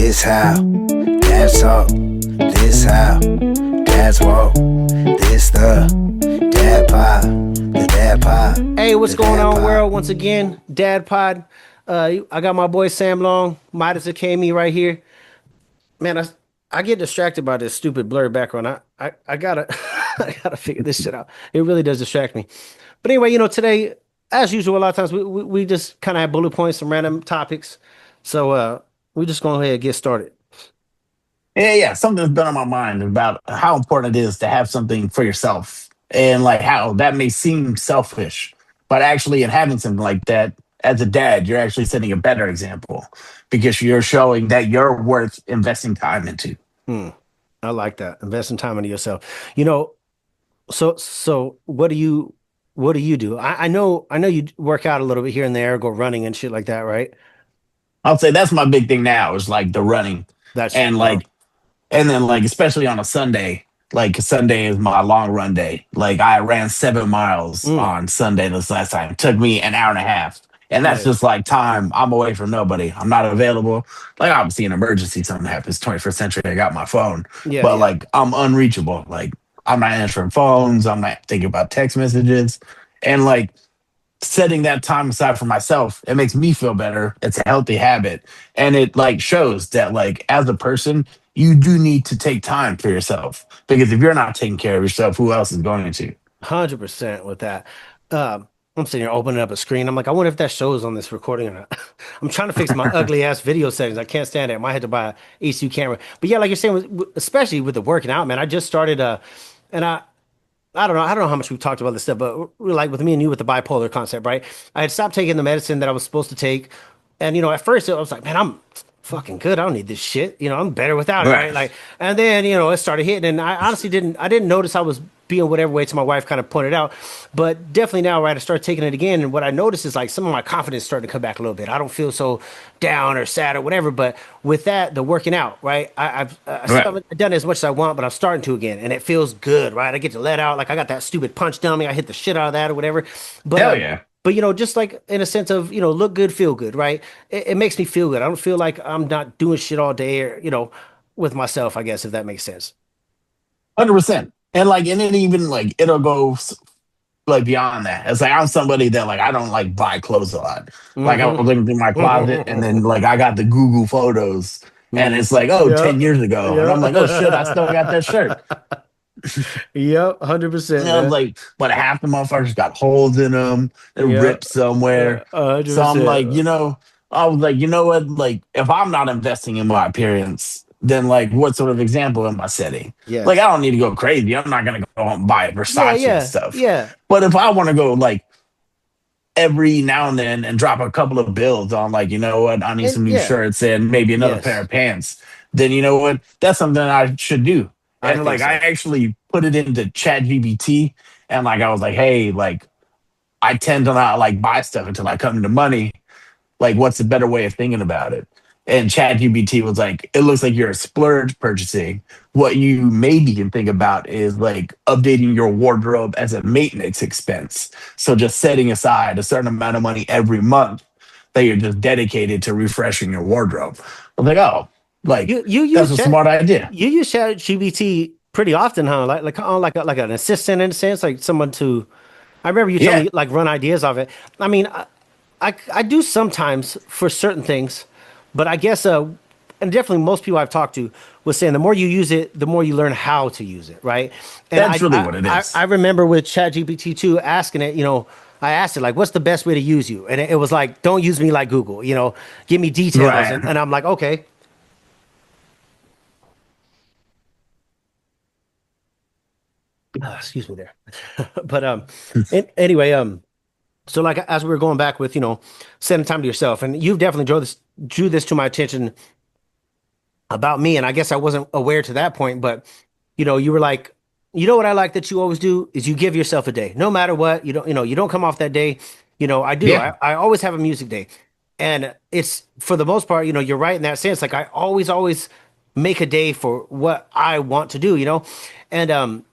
This how, that's all. This how, that's walk. This the dad pod, the dad pod. Hey, what's the going dad on, pod. world? Once again, Dad Pod. I got my boy Sam Long, Midas Akemi right here. Man, I get distracted by this stupid blurry background. I gotta I gotta figure this shit out. It really does distract me. But anyway, today, as usual, a lot of times we just kind of have bullet points, some random topics. So we just go ahead and get started. Yeah. Something's been on my mind about how important it is to have something for yourself, and like how that may seem selfish, but actually, in having something like that, as a dad, you're actually setting a better example because you're showing that you're worth investing time into. Hmm. I like that. Investing time into yourself. You know, so what do you do? I know you work out a little bit here and there, go running and shit like that, right? I'll say that's my big thing now is like the running, That's and like and then like especially on a Sunday, like Sunday is my long run day. Like I ran 7 miles mm, on Sunday this last time. It took me an hour and a half. And that's right. just like time I'm away from nobody. I'm not available. Like obviously an emergency, something happens, 21st century, I got my phone. Yeah, But yeah. like I'm unreachable. Like I'm not answering phones. I'm not thinking about text messages. And like setting that time aside for myself, it makes me feel better. It's a healthy habit. And it like shows that like as a person, you do need to take time for yourself. Because if you're not taking care of yourself, who else is going to? 100% with that. I'm sitting here opening up a screen. I'm like, I wonder if that shows on this recording or not. I'm trying to fix my ugly ass video settings. I can't stand it. I might have to buy a HQ camera. But yeah, like you're saying, especially with the working out, man. I just started and I don't know how much we've talked about this stuff, but we're like with me and you with the bipolar concept, right? I had stopped taking the medicine that I was supposed to take. And at first I was like, man, I'm fucking good. I don't need this shit. I'm better without it, right? Right. Like, and then, it started hitting and I honestly didn't notice I was being whatever way to my wife kind of pointed out. But definitely now, right, I started taking it again. And what I noticed is like some of my confidence starting to come back a little bit. I don't feel so down or sad or whatever. But with that, the working out, right? I still Right. haven't done it as much as I want, but I'm starting to again. And it feels good, right? I get to let out. Like I got that stupid punch dummy. I hit the shit out of that or whatever. But Hell yeah. just like in a sense of, look good, feel good, right? It makes me feel good. I don't feel like I'm not doing shit all day or, with myself, I guess, if that makes sense. 100%. And like, and then even like, it'll go like beyond that. It's like I'm somebody that like I don't like buy clothes a lot. Like I Hmm. was looking through my closet and then like I got the Google photos and Hmm. it's like, oh, Yeah. 10 years ago. And I'm like, oh shit, I still got that shirt. Yeah. Yep. And 100%, I was man. like, but half the motherfuckers got holes in them. They're Yeah. ripped somewhere. hundred So I'm percent. like, I was like, you know what? Like, if I'm not investing in my appearance, then like, what sort of example am I setting? Like, I Yes. don't need to go crazy. I'm not gonna go out and buy Yeah. Versace and Yeah. stuff. Yeah. But if I want to go like every now and then and drop a couple of bills on like, you know what, I need And some new yeah. shirts and maybe another pair Yes. of pants, then you know what? That's something I should do. I And think like I so. actually put it into Chat GBT and like I was like, hey, like I tend to not like buy stuff until I come to money. Like, what's a better way of thinking about it? And ChatGPT was like, it looks like you're a splurge purchasing. What you maybe can think about is like updating your wardrobe as a maintenance expense. So just setting aside a certain amount of money every month that you're just dedicated to refreshing your wardrobe. I'm like, oh, like You that's use a chat smart idea. you use Chat GBT pretty often, huh? Like an assistant in a sense, like someone to. I remember you telling Yeah, me like run ideas of it. I mean, I do sometimes for certain things, but I guess and definitely most people I've talked to was saying the more you use it, the more you learn how to use it, right? And that's really what it I is. remember with ChatGPT too asking it, I asked it like, what's the best way to use you? And it was like, don't use me like Google, give me details, Right. and I'm like, okay. Excuse me there, but anyway, so like as we were going back with setting time to yourself, and you've definitely drew this to my attention about me, and I guess I wasn't aware to that point, but you were like, what I like that you always do is you give yourself a day, no matter what. You don't come off that day. I do. Yeah. I always have a music day, and it's for the most part. You're right in that sense. Like I always make a day for what I want to do. And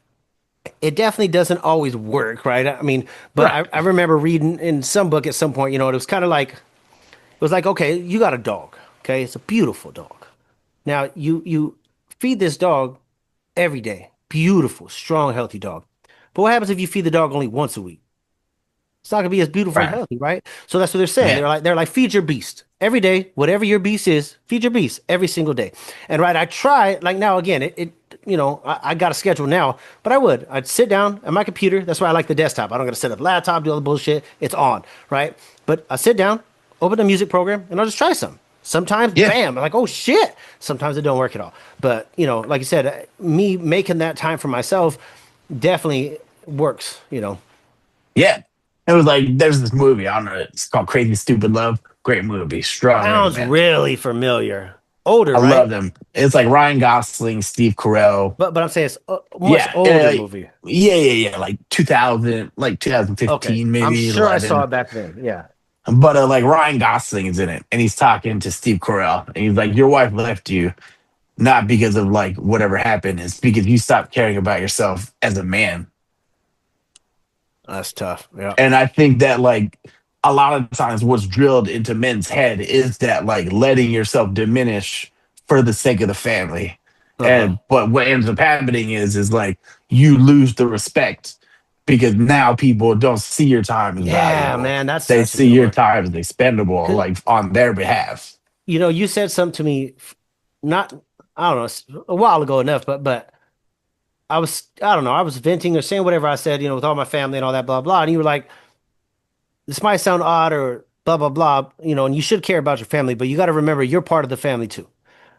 it definitely doesn't always work, right? I mean, but Right. I remember reading in some book at some point, it was kind of like, it was like, okay, you got a dog. Okay. It's a beautiful dog. Now you feed this dog every day. Beautiful, strong, healthy dog. But what happens if you feed the dog only once a week? It's not gonna be as beautiful and Right. healthy, right? So that's what they're saying. Yeah. They're like, feed your beast every day, whatever your beast is, feed your beast every single day. And right, I try like now again, I got a schedule now, but I'd sit down at my computer. That's why I like the desktop. I don't gotta set up laptop, do all the bullshit. It's on, right? But I sit down, open a music program, and I'll just try some. Sometimes, Yeah. bam, I'm like, oh shit. Sometimes it don't work at all. But like you said, me making that time for myself definitely works. Yeah. It was like there's this movie, I don't know, it's called Crazy Stupid Love. Great movie. Strong Sounds recommend. really familiar. Older, I right? love them. It's like Ryan Gosling, Steve Carell. But I'm saying it's a much Yeah. older movie. Yeah. Like 2000, like Okay, 2015, I'm maybe sure I 11. saw it back then. Yeah. But like Ryan Gosling is in it, and he's talking to Steve Carell, and he's like, "Your wife left you not because of like whatever happened, it's because you stopped caring about yourself as a man." That's tough. Yeah. And I think that like a lot of times what's drilled into men's head is that like letting yourself diminish for the sake of the family. Uh-huh. And but what ends up happening is like you lose the respect because now people don't see your time as Yeah, valuable. man, that's They such a see good your one. time as expendable, 'Cause, like on their behalf. you said something to me, not I don't know, a while ago enough, but I don't know, I was venting or saying whatever I said, with all my family and all that, blah blah, and you were like, this might sound odd or blah blah blah, and you should care about your family, but you got to remember you're part of the family too.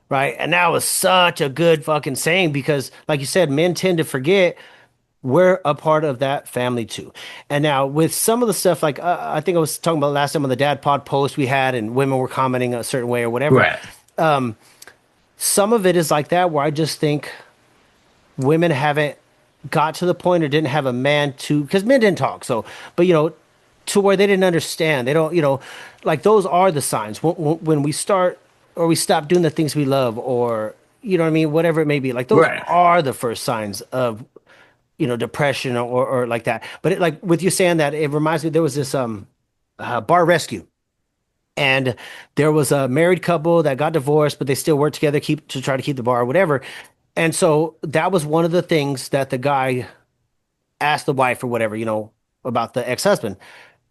Right. And that was such a good fucking saying because, like you said, men tend to forget we're a part of that family too. And now, with some of the stuff, like I think I was talking about last time on the Dad Pod post we had, and women were commenting a certain way or whatever. Right. Some of it is like that, where I just think women haven't got to the point or didn't have a man to, because men didn't talk. So, but to where they didn't understand. They don't, like those are the signs when we start or we stop doing the things we love, or you know what I mean, whatever it may be. Like those Right. are the first signs of depression or like that. But like with you saying that, it reminds me there was this bar rescue, and there was a married couple that got divorced, but they still worked together keep to try to keep the bar or whatever. And so that was one of the things that the guy asked the wife or whatever, about the ex-husband.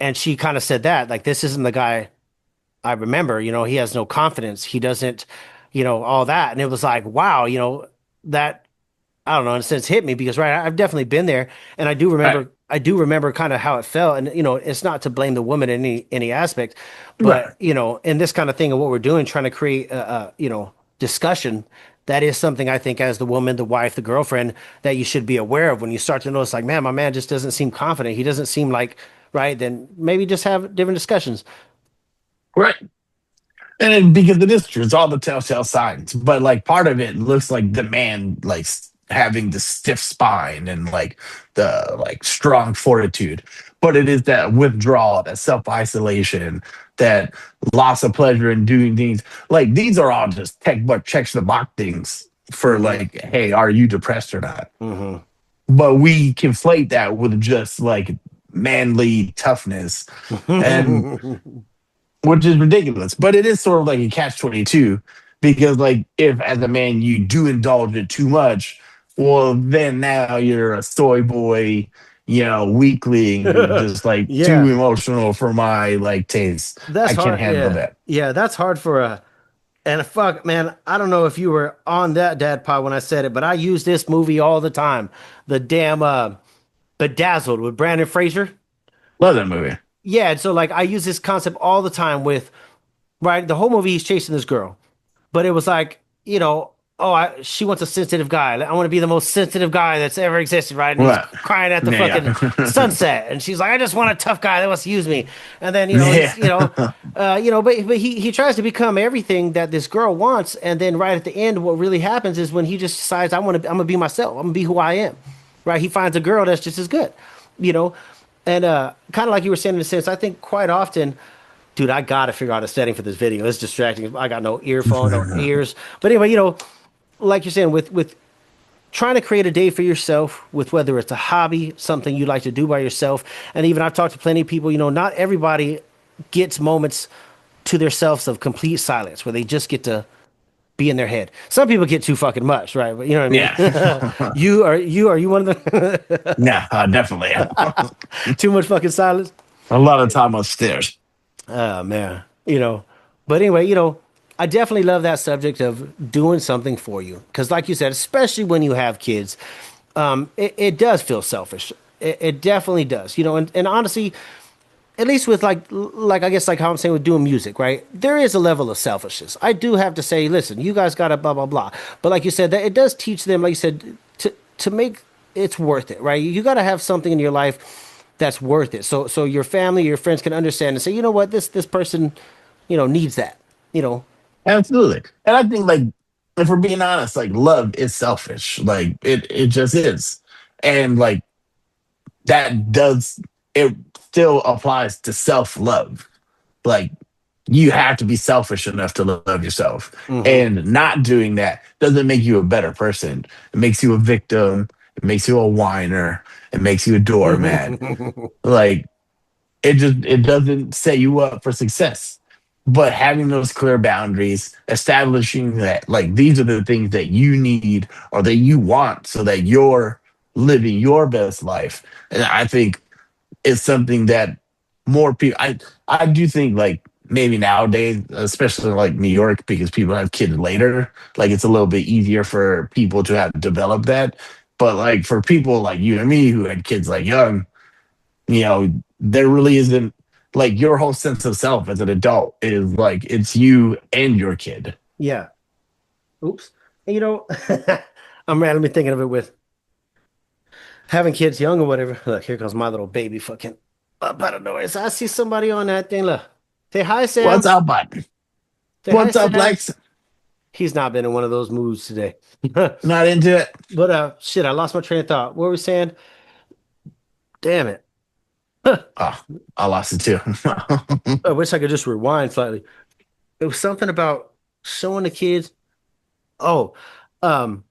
And she kind of said that, like, this isn't the guy I remember, he has no confidence. He doesn't, all that. And it was like, wow, that I don't know, in a sense hit me because right, I've definitely been there, and Right. I do remember kind of how it felt, and it's not to blame the woman in any aspect, Right. but in this kind of thing of what we're doing, trying to create a discussion, that is something I think as the woman, the wife, the girlfriend, that you should be aware of when you start to notice, like, man, my man just doesn't seem confident. He doesn't seem like right. Then maybe just have different discussions. Right. And because it is true, it's all the telltale signs. But like part of it looks like the man like having the stiff spine and like the like strong fortitude. But it is that withdrawal, that self isolation, that loss of pleasure in doing things. Like these are all just tech but checks the box things for Yeah. like, hey, are you depressed or not? Hmm. But we conflate that with just like manly toughness. And which is ridiculous. But it is sort of like a catch 22 because, like, if as a man you do indulge it too much, well, then now you're a soy boy, weakling who's just like too Yeah. emotional for my like taste. That's I can't hard. handle Yeah. that. Yeah, that's hard for a. And fuck, man, I don't know if you were on that dad pod when I said it, but I use this movie all the time. The damn Bedazzled with Brandon Fraser. Love that movie. Yeah, and so like I use this concept all the time with right, the whole movie he's chasing this girl. But it was like, oh, she wants a sensitive guy. I want to be the most sensitive guy that's ever existed, right? And he's What? crying at the Yeah. fucking sunset, and she's like, I just want a tough guy that wants to use me. And then Yeah. but he tries to become everything that this girl wants, and then right at the end, what really happens is when he just decides, I'm gonna be myself. I'm gonna be who I am, right? He finds a girl that's just as good, you know, and kind of like you were saying in a sense, I think quite often. Dude, I gotta figure out a setting for this video. It's distracting. I got no earphone, no ears. But anyway, like you're saying, with trying to create a day for yourself, with whether it's a hobby, something you like to do by yourself, and even I've talked to plenty of people. Not everybody gets moments to themselves of complete silence where they just get to be in their head. Some people get too fucking much, right? But you know what I mean? Yeah. Are you one of the Yeah, definitely. too much fucking silence? A lot of time upstairs. Oh man, But anyway, I definitely love that subject of doing something for you because, like you said, especially when you have kids, it does feel selfish. It definitely does. And honestly, at least with like I guess like how I'm saying with doing music, right? There is a level of selfishness. I do have to say, listen, you guys got to blah blah blah. But like you said, that it does teach them, like you said, to make it's worth it, right? You got to have something in your life that's worth it. So your family, your friends can understand and say, you know what, this person, needs that, you know. Absolutely. And I think like if we're being honest, like love is selfish. Like it just is. And like that does it still applies to self-love. Like you have to be selfish enough to love yourself. Hmm. And not doing that doesn't make you a better person. It makes you a victim. It makes you a whiner. It makes you a doormat. Like it doesn't set you up for success. But having those clear boundaries, establishing that like these are the things that you need or that you want so that you're living your best life. And I think it's something that more people I do think like maybe nowadays, especially like New York, because people have kids later, like it's a little bit easier for people to have developed that. But like for people like you and me who had kids like young, there really isn't like your whole sense of self as an adult is like it's you and your kid. Yeah. Oops. And I'm randomly thinking of it with having kids young or whatever. Look, here comes my little baby fucking up out of nowhere. So I see somebody on that thing. Look. Say hi, What's Sam. up, bud? Say hi, What's up, Sam. Lex? He's not been in one of those moods today. Not into it? But shit, I lost my train of thought. What were we saying? Damn it. Oh, I lost it too. I wish I could just rewind slightly. It was something about showing the kids. Oh, um,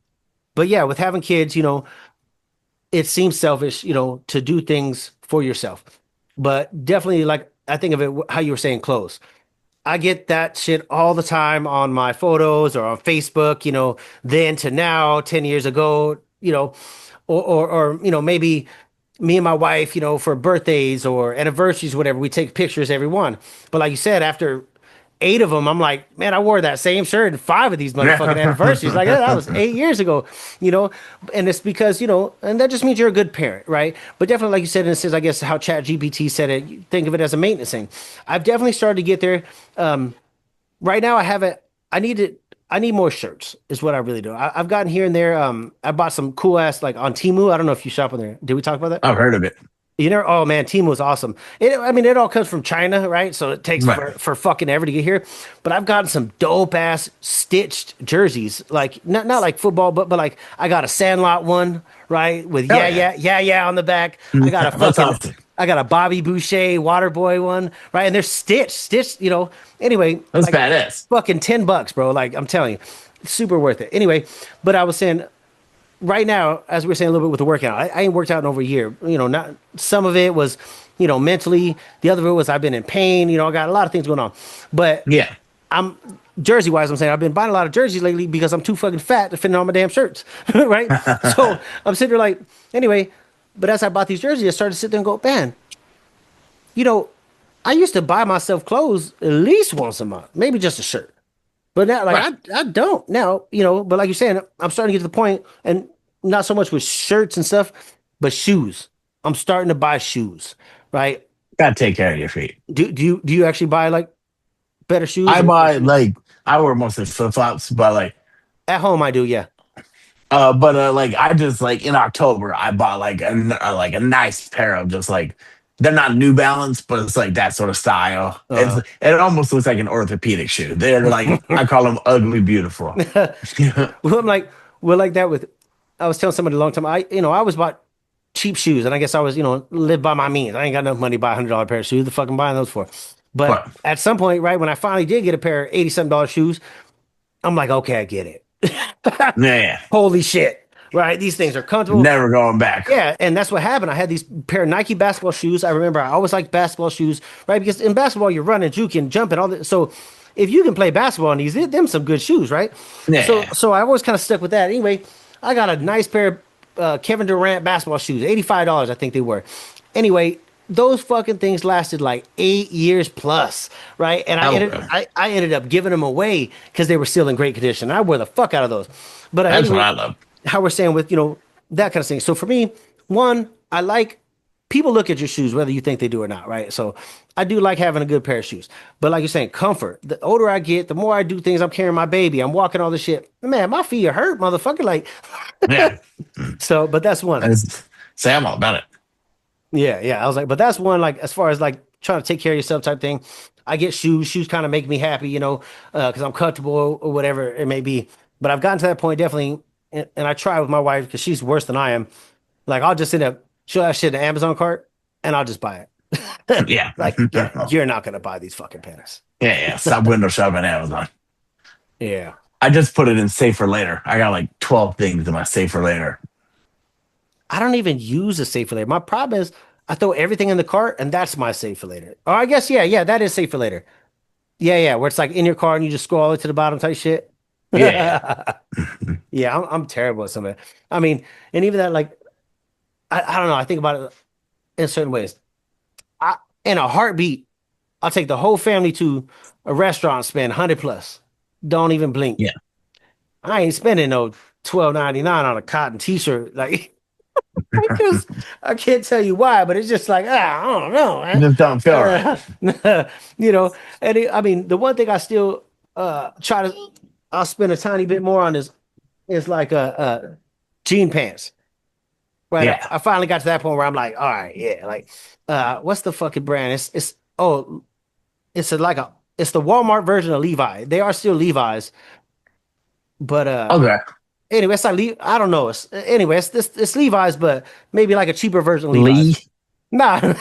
but yeah, with having kids, it seems selfish, to do things for yourself. But definitely, like I think of it how you were saying clothes. I get that shit all the time on my photos or on Facebook, then to now, 10 years ago, or maybe me and my wife, for birthdays or anniversaries, whatever, we take pictures every one. But like you said, after 8 of them, I'm like, man, I wore that same shirt in 5 of these motherfucking anniversaries. Like that was 8 years ago, you know. And it's because, and that just means you're a good parent, right? But definitely, like you said, and it says, I guess how Chat GPT said it, you think of it as a maintenance thing. I've definitely started to get there. Right now I haven't. I need more shirts. Is what I really do. I've gotten here and there. I bought some cool ass like on Temu. I don't know if you shop on there. Did we talk about that? I've heard of it. You know, oh man, Temu was awesome. I mean, it all comes from China, right? So it takes Right. for fucking ever to get here. But I've gotten some dope ass stitched jerseys, like not like football, but like I got a Sandlot one, right? With Hell yeah on the back. I got a That's fucking awesome. I got a Bobby Boucher Waterboy one, right? And they're stitched, Anyway, That's like badass. fucking $10, bro. Like I'm telling you, it's super worth it. Anyway, but I was saying right now, as we were saying a little bit with the workout, I ain't worked out in over a year. Not some of it was, mentally. The other of it was I've been in pain. I got a lot of things going on. But Yeah. I'm jersey wise, I'm saying I've been buying a lot of jerseys lately because I'm too fucking fat to fit in all my damn shirts. Right? So I'm sitting there like, anyway, but as I bought these jerseys, I started to sit there and go, man, I used to buy myself clothes at least once a month, maybe just a shirt. But now, like Right. I don't now, But like you're saying, I'm starting to get to the point, and not so much with shirts and stuff, but shoes. I'm starting to buy shoes, right? Gotta take care of your feet. Do you actually buy like better shoes? I buy like I wear mostly flip flops, but like At home, I do, yeah. like I just like in October I bought like a nice pair of just like they're not New Balance, but it's like that sort of style. Uh, It almost looks like an orthopedic shoe. They're like I call them ugly beautiful. well, I'm like, well, like that with. I was telling somebody a long time. I always bought cheap shoes, and I guess I was, live by my means. I ain't got enough money to buy $100 pair of shoes. The fucking buying those for? But But at some point, right when I finally did get a pair of $80-something shoes, I'm like, okay, I get it. yeah, Holy shit. Right? These things are comfortable. never going back. Yeah, and that's what happened. I had these pair of Nike basketball shoes. I remember I always liked basketball shoes, right? Because in basketball, you're running, juking, jumping, all that. So if you can play basketball in these, them some good shoes, right? So Yeah. so I always kind of stuck with that. Anyway, I got a nice pair of Kevin Durant basketball shoes, $85, I think they were. Anyway, those fucking things lasted like 8 years plus, right? And Oh, okay. I ended up giving them away because they were still in great condition. I wore the fuck out of those. But That's what anyway, I love. how we're saying with that kind of thing. So for me, one, I like people look at your shoes whether you think they do or not, right? So I do like having a good pair of shoes. But like you're saying, comfort. The older I get, the more I do things. I'm carrying my baby. I'm walking all this shit. Man, my feet are hurt, motherfucker. Like Yeah. so. But that's one. Say I'm all about it. Yeah, yeah. I was like, but that's one. Like as far as like trying to take care of yourself type thing. I get shoes. Shoes kind of make me happy, because I'm comfortable or whatever it may be. But I've gotten to that point definitely, and I try with my wife because she's worse than I am. Like I'll just end up she'll have shit in the Amazon cart and I'll just buy it. Yeah. Like you're not gonna buy these fucking pants. Yeah. Stop window shopping Amazon. Yeah. I just put it in save for later. I got like 12 things in my save for later. I don't even use a save for later. My problem is I throw everything in the cart and that's my save for later. Or I guess yeah, that is save for later. Yeah, where it's like in your car and you just scroll it to the bottom type shit. Yeah. Yeah, I'm terrible at some of it. I mean, and even that, like, I don't know. I think about it in certain ways. In a heartbeat, I'll take the whole family to a restaurant, spend 100 plus. Don't even blink. Yeah. I ain't spending no $12.99 on a cotton t-shirt. Like, I can't tell you why, but it's just like, I don't know, man. Just don't feel right. I mean, the one thing I still try to, I'll spend a tiny bit more on is like jean pants. Right. Yeah. I finally got to that point where I'm like, all right, yeah, like what's the fucking brand? It's the Walmart version of Levi. They are still Levi's, but Okay. anyway, it's like I don't know. It's Levi's, but maybe like a cheaper version of Lee. Levi's. Nah,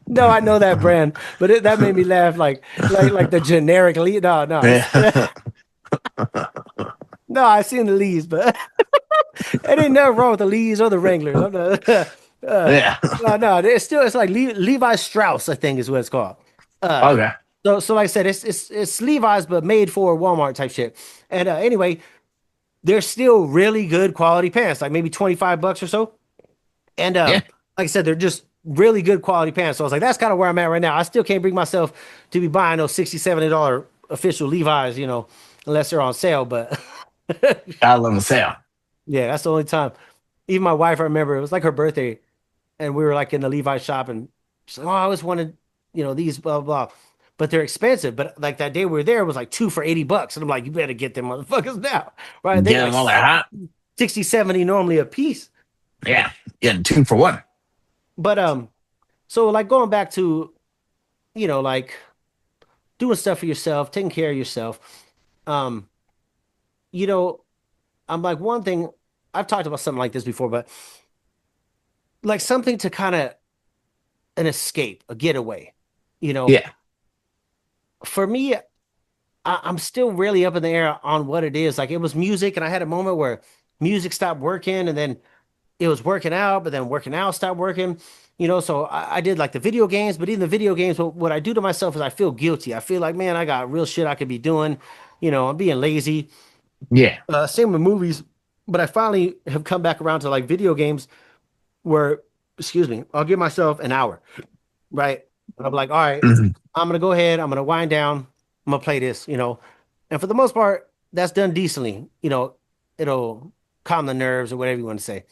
no, I know that brand, but that made me laugh like the generic Lee. No, no. Yeah. No, I seen the Lees, but it ain't nothing wrong with the Lees or the Wranglers. Yeah. No, it's like Levi Strauss, I think is what it's called. Okay. So like I said, it's Levi's but made for Walmart type shit. And anyway, they're still really good quality pants, like maybe $25 or so. And Yeah. like I said, they're just really good quality pants. So I was like, that's kind of where I'm at right now. I still can't bring myself to be buying those $60, $70 official Levi's, unless they're on sale. But I love the sale. yeah, that's the only time. Even my wife, I remember it was like her birthday, and we were like in the Levi's shop, and she's like, "Oh, I always wanted, these blah blah, blah." But they're expensive. But like that day we were there, it was like two for $80, and I'm like, you better get them motherfuckers now, right? They Get them all like that hot. 60, 70 normally a piece. Yeah. Getting 2 for 1. But so like going back to, like doing stuff for yourself, taking care of yourself. Um, you know, I'm like one thing I've talked about something like this before, but like something to kind of an escape, a getaway. Yeah. For me, I'm still really up in the air on what it is. Like it was music, and I had a moment where music stopped working, and then it was working out, but then working out stopped working. So I did like the video games, but in the video games, what I do to myself is I feel guilty. I feel like, man, I got real shit I could be doing. I'm being lazy. Yeah. Same with movies, but I finally have come back around to like video games where, excuse me, I'll give myself an hour, right? And I'm like, all right, Mhm. I'm gonna go ahead, I'm gonna wind down, I'm gonna play this, and for the most part, that's done decently. It'll calm the nerves or whatever you want to say.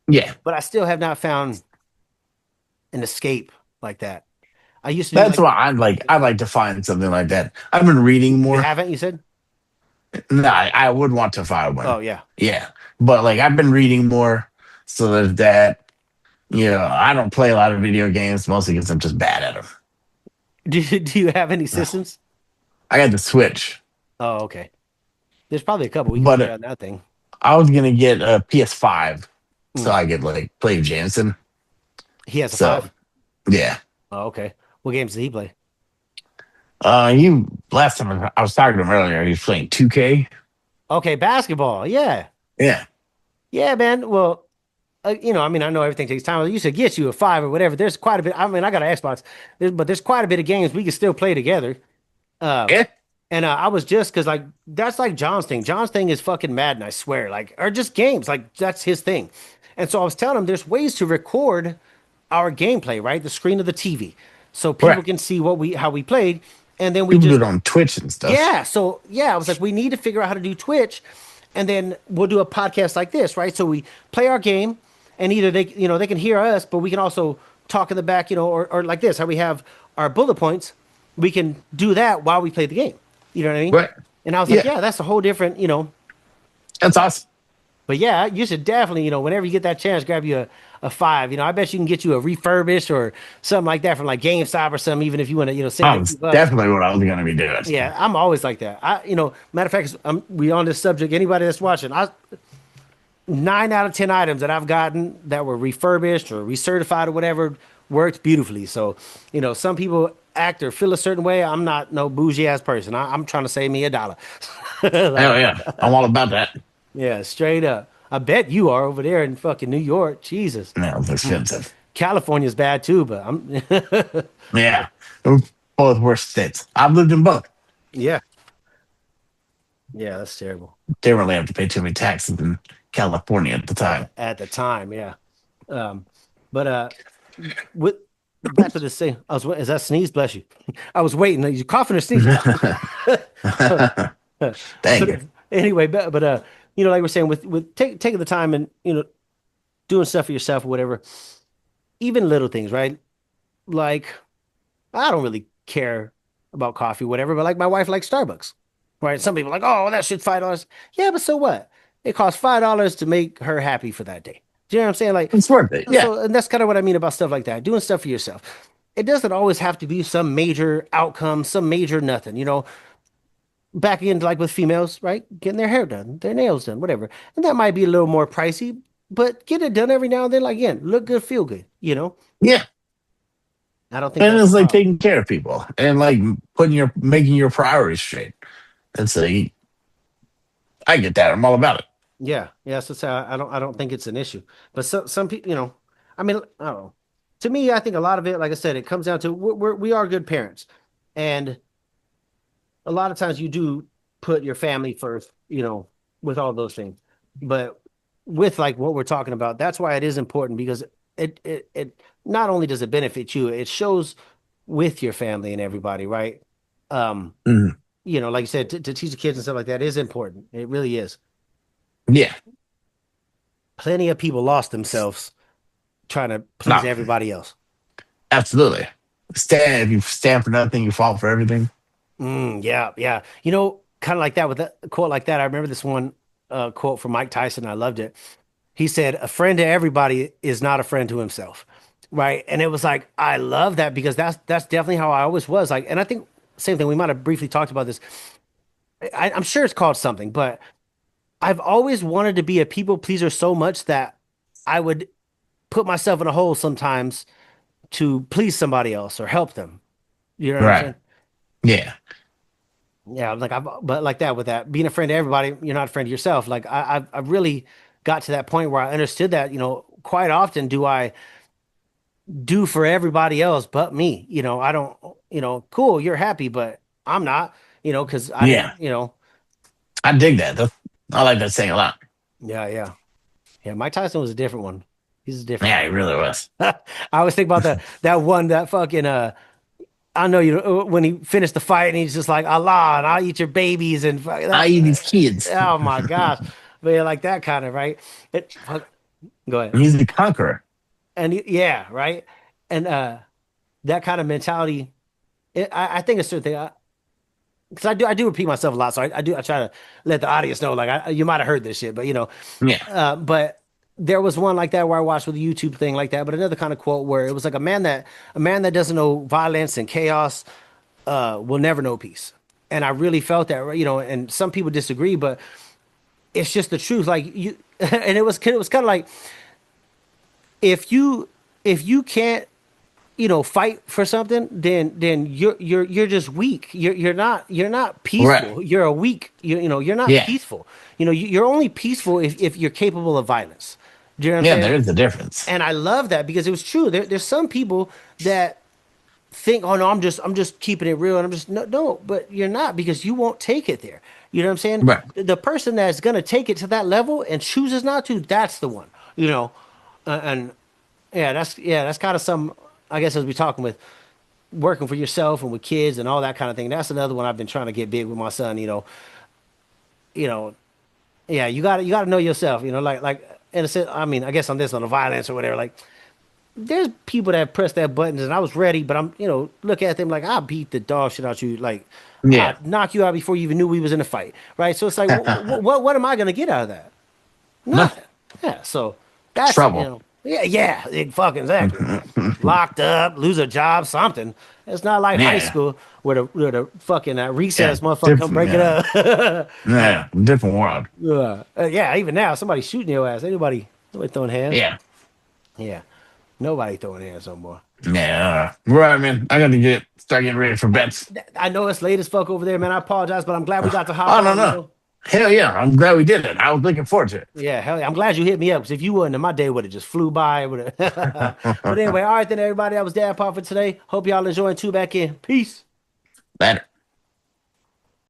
Yeah. But I still have not found an escape like that. I used to do That's why I'd like to find something like that. I've been reading you more. haven't, you said? No, I would want to find one. Oh yeah. Yeah. But like I've been reading more. So there's that. I don't play a lot of video games mostly because I'm just bad at them. Do you have any systems? I got the Switch. Oh, okay. There's probably a couple we can But play on that thing. I was gonna get a PS5 so Mm. I could like play Jansen. He has a So 5. yeah. Oh, okay. What games did he play? You last time I was talking to him earlier, he was playing 2K. Okay, basketball. Yeah. Yeah. Yeah, man. Well, I mean, I know everything takes time. I used to get you a 5 or whatever. There's quite a bit. I mean, I got an Xbox, but there's quite a bit of games we can still play together. Yeah. And I was just because like that's like John's thing. John's thing is fucking Madden, I swear. Like or just games, like that's his thing. And so I was telling him there's ways to record our gameplay, right? The screen of the TV, so people Right. can see what we how we played, and then we People do just it on Twitch and stuff. yeah. So yeah, I was like, we need to figure out how to do Twitch, and then we'll do a podcast like this, right? So we play our game, and either they you know they can hear us, but we can also talk in the back, you know, or like this, how we have our bullet points. We can do that while we play the game. You know what I mean? Right. And I was like, Yeah. yeah, that's a whole different, you know. That's awesome. But yeah, you should definitely, you know, whenever you get that chance, grab you a five. You know, I bet you can get you a refurbished or something like that from like GameStop or something, even if you want to, you know, save That a was few bucks. definitely what I was gonna be doing. Yeah, I'm always like that. You know, matter of fact, we on this subject. Anybody that's watching, 9 out of 10 items that I've gotten that were refurbished or recertified or whatever worked beautifully. So, you know, some people act or feel a certain way. I'm not no bougie ass person. I'm trying to save me $1. Hell yeah. I'm all about that. Yeah, straight up. I bet you are over there in fucking New York. Jesus. Yeah, it's expensive. California's bad too, but I'm Yeah. They're both worst states. I've lived in both. yeah. Yeah, that's terrible. Didn't really have to pay too many taxes in California at the time. At the time, yeah. Um, but with back to this thing, is that sneeze? Bless you. I was waiting. You coughing or sneezing? Thank you. Anyway, but you know, like we're saying, with taking the time and you know, doing stuff for yourself or whatever, even little things, right? Like I don't really care about coffee, whatever, but like my wife likes Starbucks, right? Some people are like, oh, that shit's $5. Yeah, but so what? It costs $5 to make her happy for that day. Do you know what I'm saying? Like, It's worth it. Yeah. so, and that's kind of what I mean about stuff like that, doing stuff for yourself. It doesn't always have to be some major outcome, some major nothing, you know. Back into like with females, right? Getting their hair done, their nails done, whatever. And that might be a little more pricey, but get it done every now and then. Like, again, look good, feel good, you know. Yeah. I don't think And that's it's a like problem. taking care of people and like making your priorities straight. It's like, I get that. I'm all about it. Yeah, yeah. So I don't think it's an issue. But some people, you know, I mean, I don't know. To me, I think a lot of it, like I said, it comes down to we are good parents, and a lot of times you do put your family first, you know, with all those things. But with like what we're talking about, that's why it is important because it not only does it benefit you, it shows with your family and everybody, right? Um, Mhm. you know, like you said, to teach the kids and stuff like that is important. It really is. Yeah. Plenty of people lost themselves trying to please No, everybody else. absolutely. Stand, if you stand for nothing, you fall for everything. Yeah, yeah. You know, kind of like that with a quote like that. I remember this one quote from Mike Tyson. I loved it. He said, "A friend to everybody is not a friend to himself." Right. And it was like, I love that because that's definitely how I always was. Like, and I think same thing. We might have briefly talked about this. I'm sure it's called something, but I've always wanted to be a people pleaser so much that I would put myself in a hole sometimes to please somebody else or help them. You know what I'm Right. saying? Yeah. Yeah, like but like that with that being a friend to everybody, you're not a friend to yourself. Like I've really got to that point where I understood that, you know, quite often do I do for everybody else but me. You know, I don't, you know, cool, you're happy, but I'm not, you know, because I didn't, Yeah. you know, I dig that. I like that saying a lot. yeah, yeah. Yeah, Mike Tyson was a different one. He's a different Yeah, it really was. I always think about that one that fucking I know you when he finished the fight and he's just like Allah and I'll eat your babies and I eat these kids. oh my gosh, but yeah, like that kind of right. Go ahead. He's the conqueror. And yeah, right. And that kind of mentality, I think it's certain thing. Because I do repeat myself a lot, so I try to let the audience know. Like you might have heard this shit, but you know, Yeah. but there was one like that where I watched with a YouTube thing like that. But another kind of quote where it was like a man that doesn't know violence and chaos will never know peace. And I really felt that, right, you know. And some people disagree, but it's just the truth. Like you, and it was kind of like if you can't fight for something, then you're just weak. You're not Right. peaceful. You're a weak. You're not Yeah. peaceful. You're only peaceful if you're capable of violence. Do you know what I'm Yeah, saying? there is a difference. And I love that because it was true. There's some people that think, oh no, I'm just keeping it real, and I'm just no, but you're not, because you won't take it there. You know what I'm saying? Right. The person that's gonna take it to that level and chooses not to, that's the one. You know, and that's kind of some, I guess, as we talking with working for yourself and with kids and all that kind of thing. That's another one I've been trying to get big with my son. You know, yeah, you gotta know yourself. You know, like in a sense, I mean, I guess on this, on the violence or whatever, like there's people that press that buttons and I was ready, but I'm, look at them like I beat the dog shit out you, like I Yeah. knock you out before you even knew we was in a fight, right? So it's like, what am I gonna get out of that? Nothing. Nothing. Yeah. So that's Trouble. yeah, fucking exactly. Locked up, lose a job, something. It's not like high Yeah. school where the fucking Yeah. recess motherfucker come break it Yeah. up. Yeah. Different world. Yeah, even now, somebody shooting your ass. Nobody throwing hands. Yeah. Yeah, nobody throwing hands no more. Yeah. Right, man. I got to start getting ready for bets. I know it's late as fuck over there, man. I apologize, but I'm glad we got to hop Oh, on. no, no. Hell yeah. I'm glad we did it. I was looking forward to it. Yeah, hell yeah. I'm glad you hit me up, because if you wouldn't, then my day would have just flew by. But anyway, all right then, everybody. That was Dad Pod for today. Hope y'all enjoying Two Back In. Peace. Later.